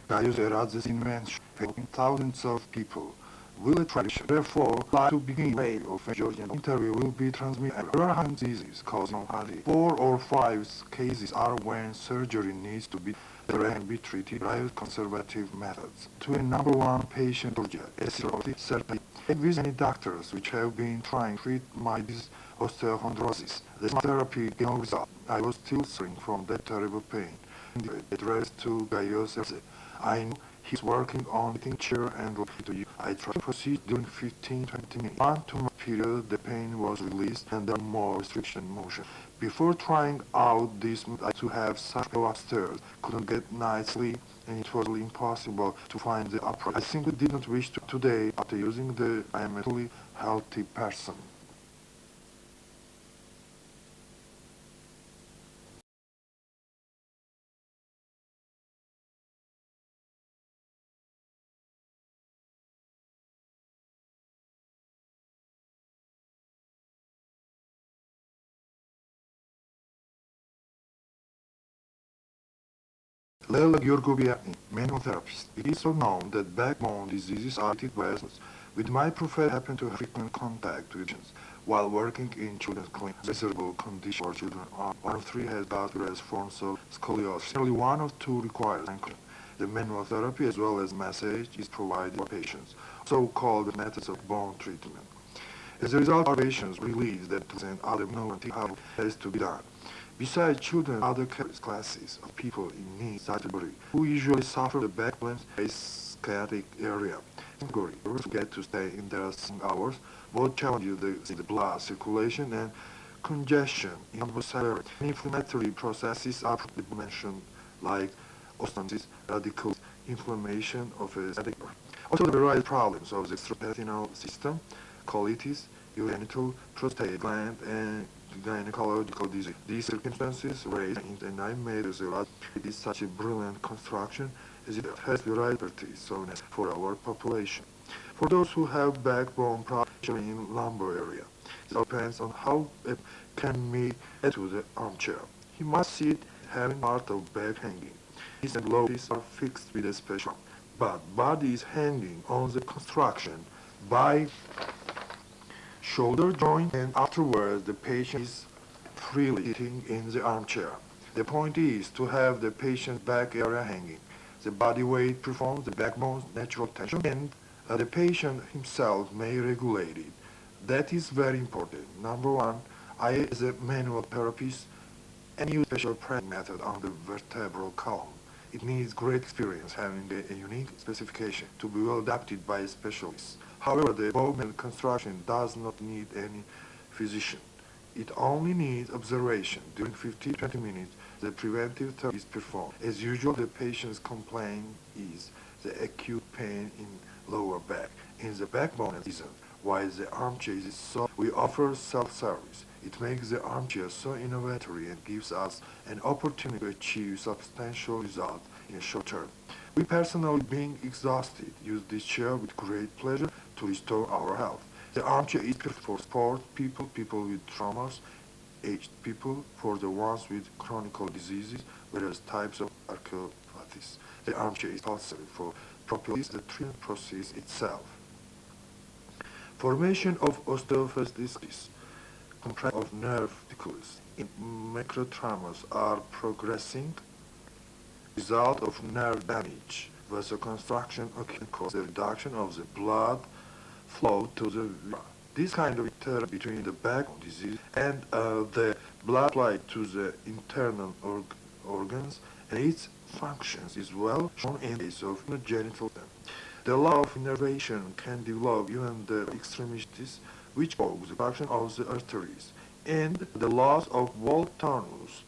Eradze's invention, helping thousands of people, will attract. Therefore, like to begin radio of a Georgian interview will be transmitted. There are diseases causing only 4 or 5 cases are when surgery needs to be and be treated by conservative methods. To a number one patient, Georgia, certainly with any doctors which have been trying to treat my osteochondrosis. The therapy gave no result. I was still suffering from that terrible pain. Addressed to Gaius Eradze. I knew he's working on getting chair and looking to you. I tried to proceed during 15-20 minutes. One 2 month period, the pain was released and there was more restriction motion. Before trying out this, I had to have such go upstairs. Couldn't get nicely and it was impossible to find the upright. I simply did not wish to today after using the I am a totally healthy person. Lela Georgoviani, manual therapist. It is so known that backbone diseases are treated by essence. With my profession, I happen to have frequent contact with patients. While working in children's clinics, miserable condition for children are 1 of 3 has got various forms of scoliosis. Only 1 of 2 requires ankle. The manual therapy as well as massage is provided for patients, so-called methods of bone treatment. As a result, our patients realize that and other know how has to be done. Besides children, other classes of people in need, such as who usually suffer the back problems, sciatic area, category, get to stay in their hours, both challenge the blood circulation and congestion in the cellular. Inflammatory processes are mentioned like osteoarthritis, radical inflammation of a sciatic. Also, the various problems of the extraintestinal system, colitis, urogenital, prostate gland, and gynecological disease. These circumstances raise and I made as a lot. It is such a brilliant construction as it has the right properties so for our population. For those who have backbone problems in lumbar area, it depends on how it can be added to the armchair. He must sit having part of back hanging. His and low are fixed with a special, but body is hanging on the construction by shoulder joint, and afterwards the patient is freely sitting in the armchair. The point is to have the patient's back area hanging. The body weight performs the backbone's natural tension and the patient himself may regulate it. That is very important. Number one, I as a manual therapist and use special pressing method on the vertebral column. It needs great experience having a unique specification to be well adapted by a specialist. However, the above construction does not need any physician. It only needs observation. During 15-20 minutes, the preventive therapy is performed. As usual, the patient's complaint is the acute pain in lower back. In the backbone reason why the armchair is so, we offer self-service. It makes the armchair so innovative and gives us an opportunity to achieve substantial results in a short term. We personally, being exhausted, use this chair with great pleasure to restore our health. The armchair is perfect for sport people, people with traumas, aged people, for the ones with chronic diseases, various types of arthropathies. The armchair is also for properly the treatment process itself. Formation of osteophysis, contraction of nerve particles in microtraumas are progressing. Result of nerve damage, vasoconstriction can cause the reduction of the blood flow to the viscera. This kind of return between the backbone disease and the blood supply to the internal organs and its functions is well shown in the case of genital. The law of innervation can develop even the extremities, which cause the function of the arteries, and the loss of wall tonus,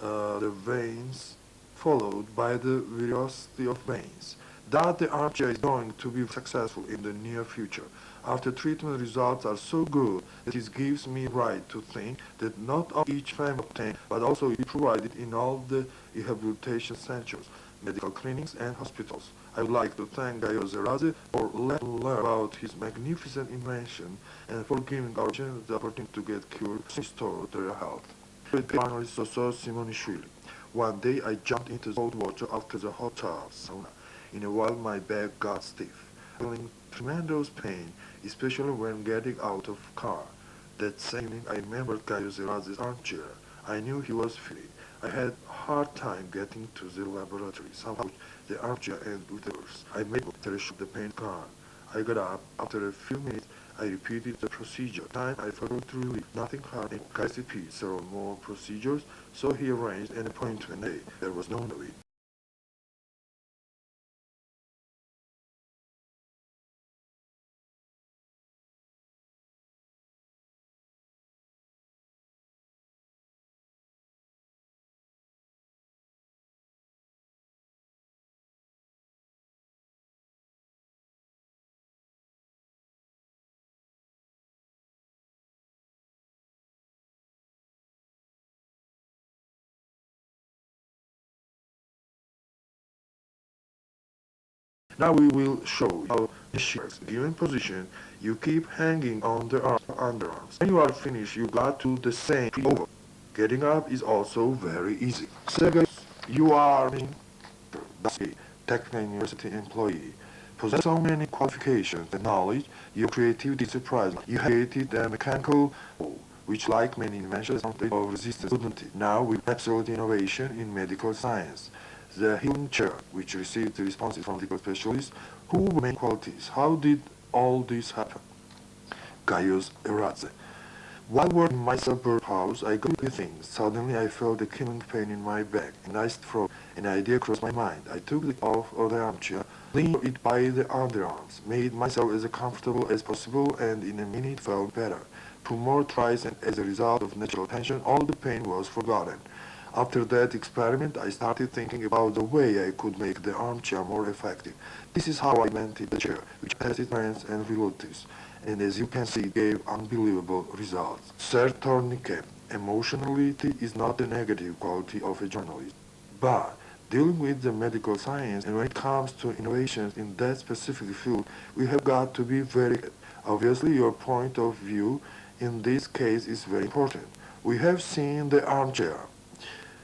the veins, followed by the velocity of veins. That the armchair is going to be successful in the near future. After treatment results are so good that it gives me right to think that not only each family obtained, but also be provided in all the rehabilitation centers, medical clinics and hospitals. I would like to thank Gaius Eradze for letting us learn about his magnificent invention and for giving our children the opportunity to get cured and restore their health. Finally, Soso Simonishvili. One day I jumped into the cold water after the hot sauna. In a while my back got stiff, feeling tremendous pain, especially when getting out of car. That same evening I remembered Eradze's armchair. I knew he was free. I had a hard time getting to the laboratory. Somehow the armchair and with the worse. I made after a shot the pain gone. I got up. After a few minutes I repeated the procedure. Time I felt relief. Nothing hard. Guys repeated several more procedures, so he arranged an appointment day. There was no wait. Now we will show how this works. Given position, you keep hanging on the underarms. When you are finished, you got to the same over. Getting up is also very easy. Second, you are a technical university employee. Possess so many qualifications and knowledge, your creativity is surprising. You created a mechanical which like many inventions of resistance couldn't it. Now with absolute innovation in medical science. The healing chair, which received the responses from medical specialists, who were main qualities. How did all this happen? Gaius Eradze. While working in my suburb house, I got to think. Suddenly I felt a killing pain in my back, and I froze. An idea crossed my mind. I took it off of the armchair, leaned it by the underarms, made myself as comfortable as possible, and in a minute felt better. 2 more tries, and as a result of natural tension, all the pain was forgotten. After that experiment, I started thinking about the way I could make the armchair more effective. This is how I invented the chair, which tested friends and relatives, and as you can see, it gave unbelievable results. Third tourniquet. Emotionality is not a negative quality of a journalist, but dealing with the medical science and when it comes to innovations in that specific field, we have got to be very good. Obviously, your point of view in this case is very important. We have seen the armchair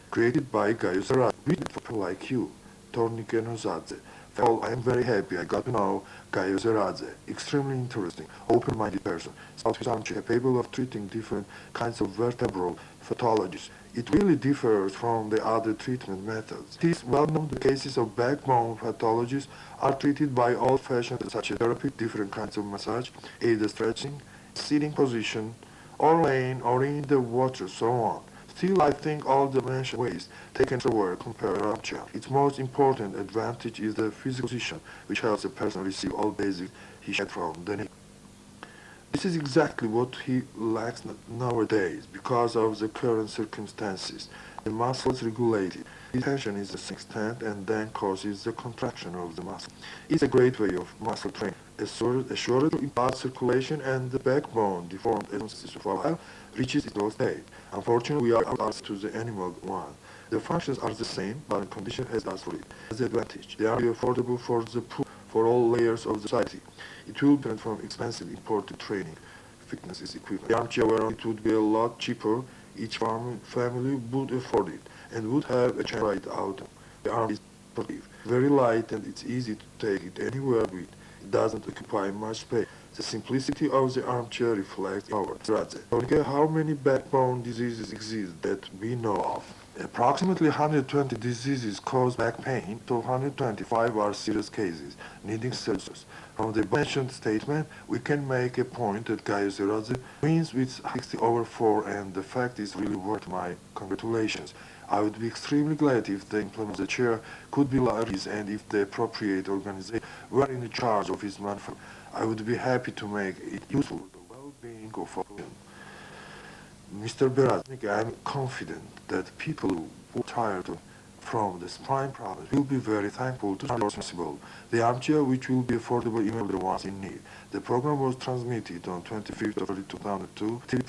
created by Gaius Eradze, written for people like you, Tornike Nozadze. Well, I am very happy I got to know Gaius Eradze, extremely interesting, open-minded person, sought his armchair capable of treating different kinds of vertebral pathologies. It really differs from the other treatment methods. It is well known the cases of backbone pathologies are treated by old-fashioned such as therapy, different kinds of massage, aided stretching, sitting position, or laying or in the water, so on. Still, I think all the mentioned ways taken to work compare armchair. Its most important advantage is the physical position, which helps a person receive all basic he had from the knee. This is exactly what he lacks nowadays because of the current circumstances. The muscles regulated. The tension is the same extent and then causes the contraction of the muscle. It's a great way of muscle training, assured to impart circulation and the backbone, deformed as of a while, reaches its low state. Unfortunately, we are ours to the animal one. The functions are the same, but the condition has us for it. As the advantage, they are affordable for the poor, for all layers of society. It will benefit from expensive imported training, fitness equipment. The armchair where it would be a lot cheaper, each family would afford it, and would have a chance to try it out. The arm is portable, very light, and it's easy to take it anywhere with. It doesn't occupy much space. The simplicity of the armchair reflects our Eradze. Okay, how many backbone diseases exist that we know of? Approximately 120 diseases cause back pain, so 125 are serious cases, needing surgery. From the mentioned statement, we can make a point that Gaius Eradze wins with 60/4, and the fact is really worth my congratulations. I would be extremely glad if the implement of the chair could be large and if the appropriate organization were in charge of its manufacture. I would be happy to make it useful for the well-being of all. Mr. Beraznik, I am confident that people who are tired from the spine problems will be very thankful to the responsible. The armchair, which will be affordable even for the ones in need. The program was transmitted on 25th of early 2002 TV